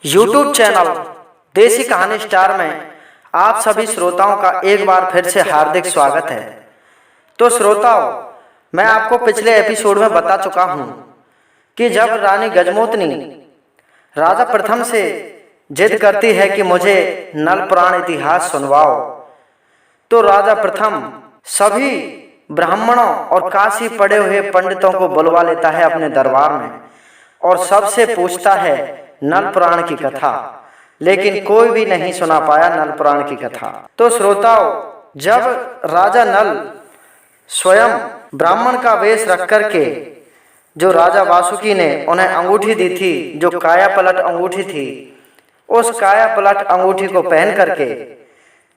YouTube channel देसी कहानी star में आप सभी श्रोताओं का एक बार फिर से हार्दिक स्वागत है। तो श्रोताओं, मैं आपको पिछले एपिसोड में बता चुका हूँ कि जब रानी गजमोतनी राजा प्रथम से जिद करती है कि मुझे नल पुराण इतिहास सुनवाओ, तो राजा प्रथम सभी ब्राह्मणों और काशी पढ़े हुए पंडितों को बुलवा लेता है अपने दरबार में और सबसे पूछता है नल पुराण की कथा, लेकिन कोई भी नहीं सुना पाया नल पुराण की कथा। तो श्रोताओं, जब राजा नल स्वयं ब्राह्मण का वेश रख करके, जो राजा वासुकी ने उन्हें अंगूठी दी थी, जो काया पलट अंगूठी थी, उस काया पलट अंगूठी को पहन करके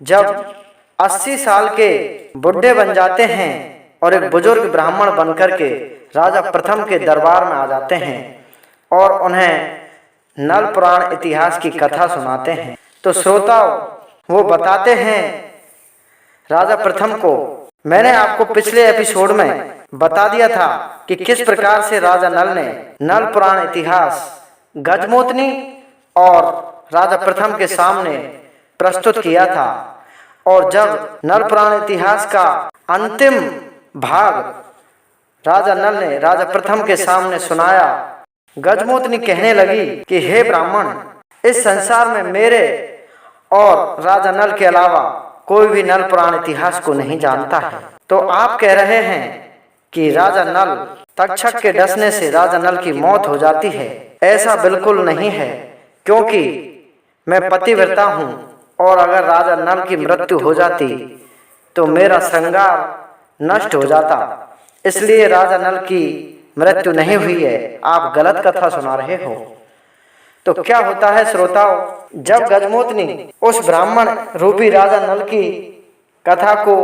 जब 80 साल के बुढ़े बन जाते हैं और एक बुजुर्ग ब्राह्मण बनकर के राजा प्रथम के दरबार में आ जाते हैं और उन्हें नल पुराण इतिहास की कथा सुनाते हैं, तो श्रोताओं, वो बताते हैं राजा प्रथम को, मैंने आपको पिछले एपिसोड में बता दिया था कि किस प्रकार से राजा नल ने नल पुराण इतिहास गजमोतनी और राजा प्रथम के सामने प्रस्तुत किया था। और जब नल पुराण इतिहास का अंतिम भाग राजा नल ने राजा प्रथम के सामने सुनाया, गजमोतनी कहने लगी कि हे ब्राह्मण, इस संसार में मेरे और राजा नल के अलावा कोई भी नल पुराण इतिहास को नहीं जानता है। तो आप कह रहे हैं कि राजा नल तक्षक के डसने से राजा नल की मौत हो जाती है। ऐसा बिल्कुल नहीं है, क्योंकि मैं पतिव्रता हूँ और अगर राजा नल की मृत्यु हो जाती तो मेरा श्रृंगार नष्ट हो जाता, इसलिए राजा नल की मृत्यु नहीं हुई है। आप गलत कथा सुना रहे हो। तो क्या होता है श्रोताओं, जब गजमोतनी उस ब्राह्मण रूपी राजा नल की कथा को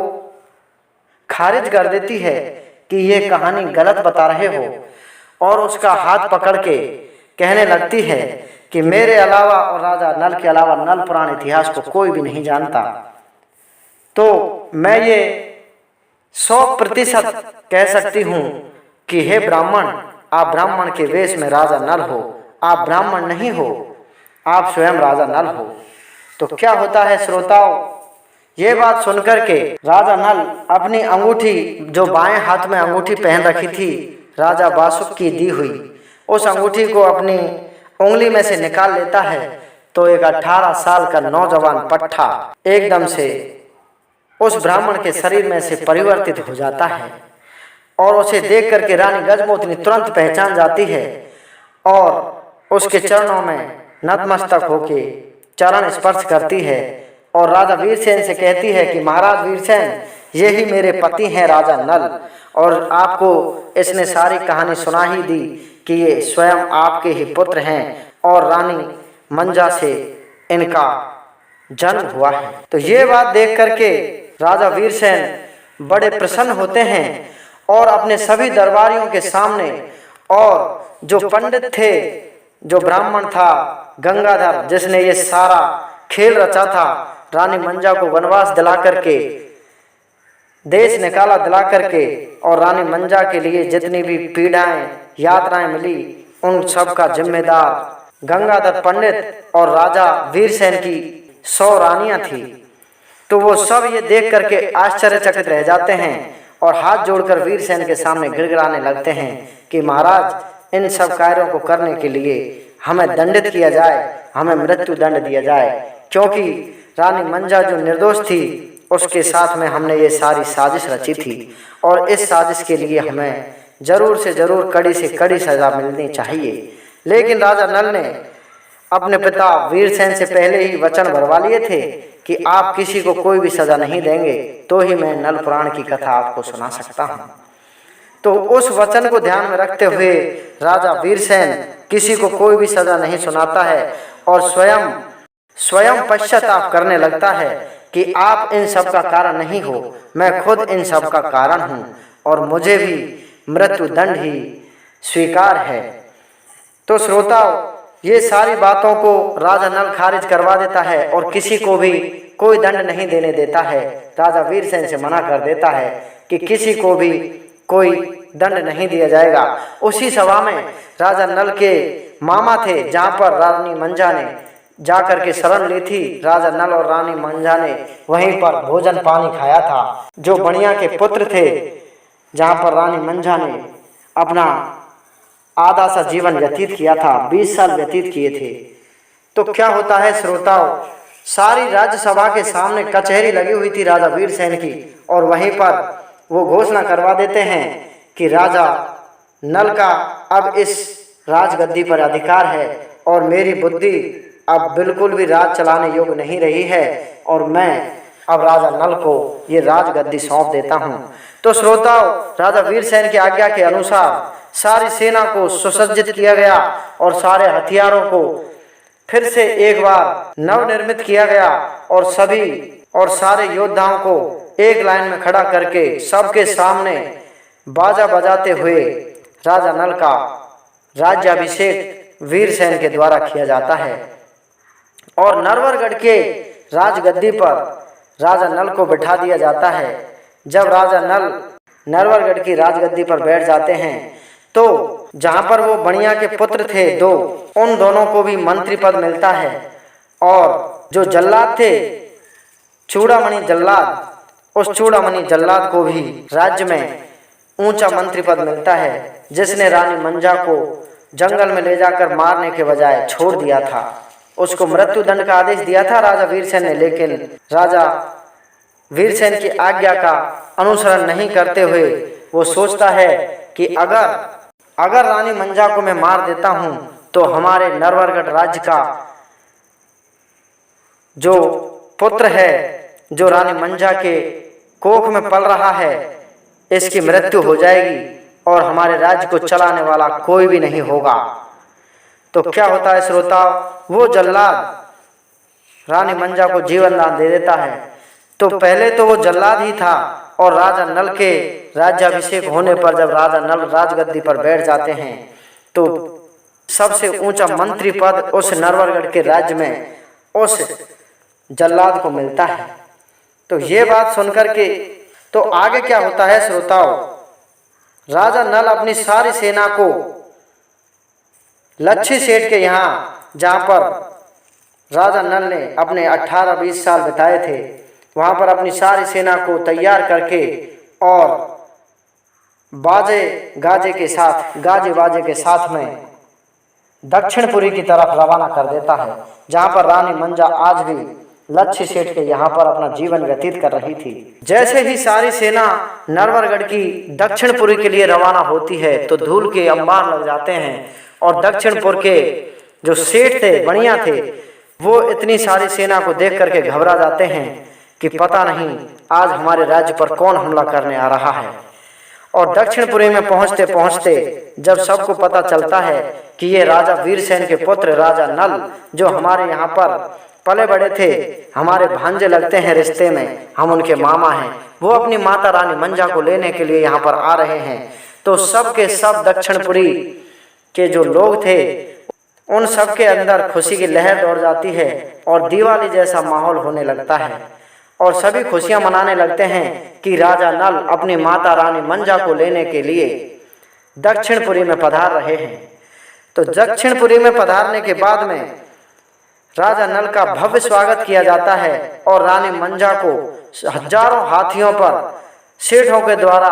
खारिज कर देती है कि ये कहानी गलत बता रहे हो, और उसका हाथ पकड़ के कहने लगती है कि मेरे अलावा और राजा नल के अलावा नल पुराण इतिहास को कोई भी नहीं जानता, तो मैं ये 100% कह सकती हूँ कि हे ब्राह्मण, आप ब्राह्मण के वेश में राजा नल हो। आप ब्राह्मण नहीं हो, आप स्वयं राजा नल हो। तो क्या होता है श्रोताओं, ये बात सुनकर के राजा नल अपनी अंगूठी, जो बाएं हाथ में अंगूठी पहन रखी थी राजा वासुक की दी हुई, उस अंगूठी को अपनी उंगली में से निकाल लेता है, तो एक 18 साल का नौजवान पट्ठा एकदम से उस ब्राह्मण के शरीर में से परिवर्तित हो जाता है और उसे देख करके रानी गजमोतनी तुरंत पहचान जाती है और उसके चरणों में नतमस्तक होके चरण स्पर्श करती है और राजा वीरसेन से कहती है कि महाराज वीरसेन, ये ही मेरे पति हैं राजा नल, और आपको इसने सारी कहानी सुना ही दी कि ये स्वयं आपके ही पुत्र हैं और रानी मंजा से इनका जन्म हुआ है। तो ये बात देख करके राजा वीरसेन बड़े प्रसन्न होते हैं और अपने सभी दरबारियों के सामने, और जो पंडित थे, जो ब्राह्मण था गंगाधर, जिसने ये सारा खेल रचा था, रानी मंजा को वनवास दिला करके, देश निकाला दिला करके, और रानी मंजा के लिए जितनी भी पीड़ाएं यातनाएं मिली, उन सब का जिम्मेदार गंगाधर पंडित और राजा वीरसेन की 100 रानियां थी। तो वो सब ये देख करके आश्चर्यचकित रह जाते हैं और हाथ जोड़कर वीरसेन के सामने गिड़गिड़ाने लगते हैं कि महाराज, इन सब कार्यों को करने के लिए हमें दंडित किया जाए, हमें मृत्यु दंड दिया जाए, क्योंकि रानी मंजा जो निर्दोष थी, उसके साथ में हमने ये सारी साजिश रची थी और इस साजिश के लिए हमें जरूर से जरूर कड़ी से कड़ी सजा मिलनी चाहिए। लेकिन राजा नल ने अपने पिता वीरसेन से पहले ही वचन भरवा लिए थे कि आप किसी को कोई भी सजा नहीं देंगे, तो ही मैं नल पुराण की कथा आपको सुना सकता हूँ। तो उस वचन को ध्यान में रखते हुए राजा वीरसेन किसी को कोई भी सजा नहीं सुनाता है और स्वयं पश्चाताप करने लगता है कि आप इन सब का कारण नहीं हो, मैं खुद इन सब का कारण हूँ और मुझे भी मृत्यु दंड ही स्वीकार है। तो श्रोताओ, ये सारी बातों को राजा नल खारिज करवा देता है और किसी को भी कोई दंड नहीं देने देता है। राजा वीरसेन से मना कर देता है कि किसी को भी कोई दंड नहीं दिया जाएगा। उसी सभा में राजा नल के मामा थे, जहाँ पर रानी मंजा ने जाकर के शरण ली थी। राजा नल और रानी मंजा ने वहीं पर भोजन पानी खाया था। जो बणिया के पुत्र थे, जहाँ पर रानी मंजा ने अपना आधा सा जीवन व्यतीत किया था, 20 साल व्यतीत किए थे। तो क्या होता है श्रोताओं, सारी राज्यसभा के सामने कचहरी लगी हुई थी राजा वीरसेन की, और वहीं पर वो घोषणा करवा देते हैं कि राजा नल का अब इस राजगद्दी पर अधिकार है और मेरी बुद्धि अब बिल्कुल भी राज चलाने योग्य नहीं रही है, और मैं अब राजा नल को ये राजगद्दी सौंप देता हूँ। तो श्रोताओं, राजा वीरसेन की आज्ञा के अनुसार सारी सेना को सुसज्जित किया गया और सारे हथियारों को फिर से एक बार नवनिर्मित किया गया, और सारे योद्धाओं को एक लाइन में खड़ा करके सबके सामने बाजा बजाते हुए राजा नल का राज्याभिषेक वीरसेन के द्वारा किया जाता है। और नरवरगढ़ के राजगद्दी पर राजा नल को बिठा दिया जाता है। जब राजा नल नरवरगढ़ की राजगद्दी पर बैठ जाते हैं तो जहाँ पर वो बणिया के पुत्र थे दो, उन दोनों को भी मंत्री पद मिलता है। और जो जल्लाद थे, चूड़ामणि जल्लाद, उस चूड़ामणि जल्लाद को भी राज्य में ऊंचा मंत्री पद मिलता है, जिसने रानी मंजा को जंगल में ले जाकर मारने के बजाय छोड़ दिया था। उसको मृत्यु दंड का आदेश दिया था राजा वीरसेन ने, लेकिन राजा वीरसेन की आज्ञा का अनुसरण नहीं करते हुए वो सोचता है कि अगर रानी मंजा को मैं मार देता हूं तो हमारे नरवरगढ़ राज्य का जो पुत्र है, जो रानी मंजा के कोख में पल रहा है, इसकी मृत्यु हो जाएगी और हमारे राज्य को चलाने वाला कोई भी नहीं होगा। तो क्या होता है श्रोताओं, वो जल्लाद रानी मंजा को जीवन दान दे देता है। तो पहले तो वो जल्लाद ही था, और राजा नल के राज्याभिषेक होने पर जब राजा नल राजगद्दी पर बैठ जाते हैं तो सबसे ऊंचा मंत्री पद उस नरवरगढ़ के राज्य में उस जल्लाद को मिलता है। तो ये बात सुनकर के तो आगे क्या होता है श्रोताओं, राजा नल अपनी सारी सेना को लच्छी सेठ के यहाँ, जहाँ पर राजा नल ने अपने 18-20 साल बिताए थे, वहाँ पर अपनी सारी सेना को तैयार करके और बाजे बाजे के साथ में दक्षिणपुरी की तरफ रवाना कर देता है, जहाँ पर रानी मंजा आज भी लच्छी सेठ के यहाँ पर अपना जीवन व्यतीत कर रही थी। जैसे ही सारी सेना नरवरगढ़ की दक्षिणपुरी के लिए रवाना होती है तो धूल के अंबार लग जाते हैं, और दक्षिणपुर के जो सेठ थे, बणिया थे, वो इतनी सारी सेना को देख करके घबरा जाते हैं कि पता नहीं आज हमारे राज्य पर कौन हमला करने आ रहा है। और दक्षिणपुरी में पहुंचते पहुंचते जब सबको पता चलता है कि ये राजा वीरसेन के पुत्र राजा नल, जो हमारे यहाँ पर पले बड़े थे, हमारे भांजे लगते हैं रिश्ते में, हम उनके मामा हैं, वो अपनी माता रानी मंजा को लेने के लिए यहाँ पर आ रहे हैं, तो सब के सब दक्षिणपुरी के जो लोग थे उन सब के अंदर खुशी की लहर दौड़ जाती है और दिवाली जैसा माहौल होने लगता है, और सभी खुशियां मनाने लगते हैं कि राजा नल अपनी माता रानी मंजा को लेने के लिए दक्षिणपुरी में पधार रहे हैं। तो दक्षिणपुरी में पधारने के बाद में राजा नल का भव्य स्वागत किया जाता है और रानी मंजा को हजारों हाथियों पर सेठों के द्वारा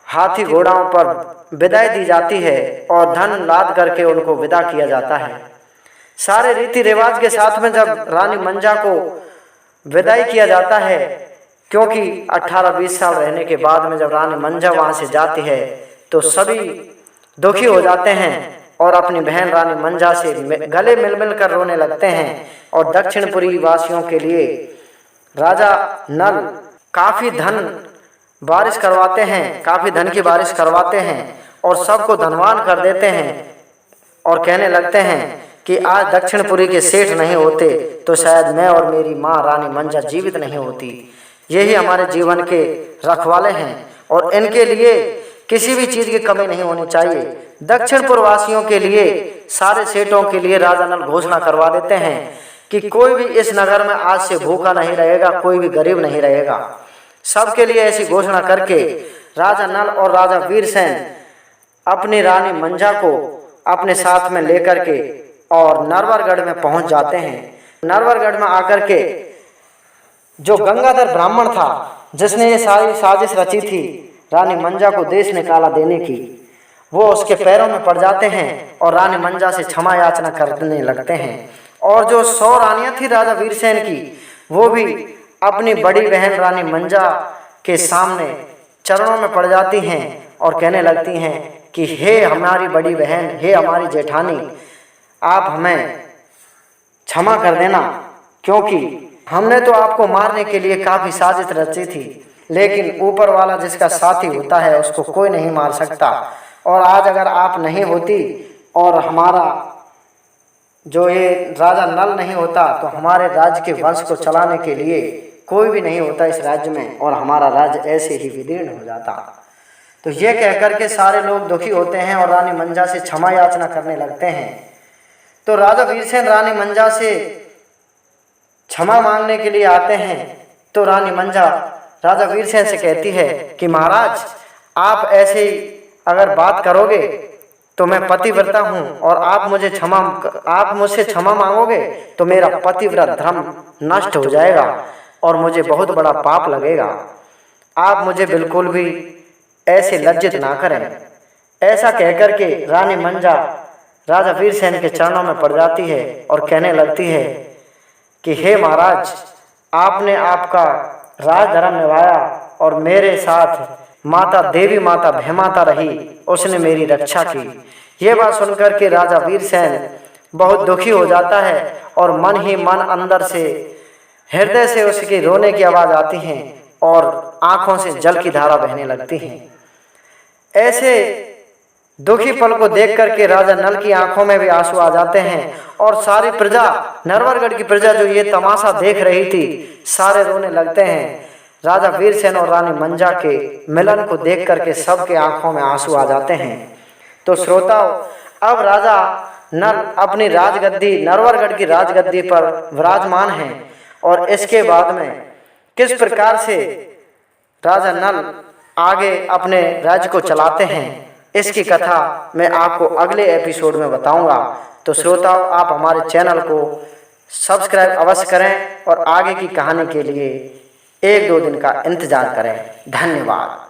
हाथी घोड़ाओं पर विदाई दी जाती है और धन लाद करके उनको विदा किया जाता है। सारे रीति रिवाज के साथ में जब रानी मंजा को विदाई किया जाता है, क्योंकि 18-20 साल रहने के बाद में जब रानी मंजा वहाँ से जाती है तो सभी दुखी हो जाते हैं और अपनी बहन रानी मंजा से गले मिल मिल कर रोने लगते हैं। और दक्षिणपुरी वासियों के लिए राजा नल काफ़ी धन बारिश करवाते हैं, काफ़ी धन की बारिश करवाते हैं और सबको धनवान कर देते हैं, और कहने लगते हैं कि आज दक्षिणपुरी के सेठ नहीं होते तो शायद मैं और मेरी माँ रानी मंजा जीवित नहीं होती। यही हमारे जीवन के रखवाले हैं और इनके लिए किसी भी चीज़ की कमी नहीं होनी चाहिए। दक्षिणपुर वासियों के लिए, सारे सेठों के लिए राजा नल घोषणा करवा देते हैं कि कोई भी इस नगर में आज से भूखा नहीं रहेगा, कोई भी गरीब नहीं रहेगा। सबके लिए ऐसी घोषणा करके राजा नल और राजा वीरसेन अपनी रानी मंजा को अपने साथ में लेकर के और नरवरगढ़ में पहुंच जाते हैं। नरवरगढ़ में आकर के जो गंगाधर ब्राह्मण था जिसने ये सारी साजिश रची थी रानी मंजा को देश निकाला देने की, वो उसके पैरों में पड़ जाते हैं और रानी मंजा से क्षमा याचना करने लगते हैं। और जो 100 रानियां थी राजा वीरसेन की, वो भी अपनी बड़ी बहन रानी मंजा के सामने चरणों में पड़ जाती हैं और कहने लगती हैं कि हे हमारी बड़ी बहन, हे हमारी जेठानी, आप हमें क्षमा कर देना, क्योंकि हमने तो आपको मारने के लिए काफ़ी साजिश रची थी, लेकिन ऊपर वाला जिसका साथी होता है उसको कोई नहीं मार सकता। और आज अगर आप नहीं होती और हमारा जो ये राजा नल नहीं होता तो हमारे राज्य के वंश को चलाने के लिए कोई भी नहीं होता इस राज्य में और हमारा राज्य ऐसे ही विदीर्ण हो जाता। तो ये कहकर के सारे लोग दुखी होते हैं और रानी मंजा से क्षमा याचना करने लगते हैं। तो राजा वीरसेन रानी मंजा से क्षमा मांगने के लिए आते हैं। तो रानी मंजा राजा वीरसेन से कहती है कि महाराज, आप ऐसे ही अगर बात करोगे तो मैं पतिव्रता हूँ और आप मुझसे क्षमा मांगोगे तो मेरा पतिव्रत धर्म नष्ट हो जाएगा और मुझे बहुत बड़ा पाप लगेगा। आप मुझे बिल्कुल भी ऐसे लज्जित ना करें। ऐसा कहकर के रानी मंजा राजा वीरसेन के चरणों में पड़ जाती है और कहने लगती है कि हे महाराज, आपने आपका राजधर्म निभाया और मेरे साथ माता देवी माता भैमाता रही, उसने मेरी रक्षा की। ये बात सुनकर के राजा वीरसेन बहुत दुखी हो जाता है और मन ही मन अंदर से हृदय से उसके रोने की आवाज़ आती है और आंखों से जल की धारा बहने लगती है। ऐसे दुखी पल को देख करके राजा नल की आंखों में भी आंसू आ जाते हैं और सारी प्रजा, नरवरगढ़ की प्रजा जो ये तमाशा देख रही थी, सारे रोने लगते हैं। राजा वीरसेन और रानी मंजा के मिलन को देख करके सबके आंखों में आंसू आ जाते हैं। तो श्रोताओं, अब राजा नल अपनी राजगद्दी, नरवरगढ़ की राजगद्दी पर विराजमान हैं और इसके बाद में किस प्रकार से राजा नल आगे अपने राज्य को चलाते हैं, इसकी कथा मैं आपको अगले एपिसोड में बताऊंगा। तो श्रोताओं, आप हमारे चैनल को सब्सक्राइब अवश्य करें और आगे की कहानी के लिए 1-2 दिन का इंतजार करें। धन्यवाद।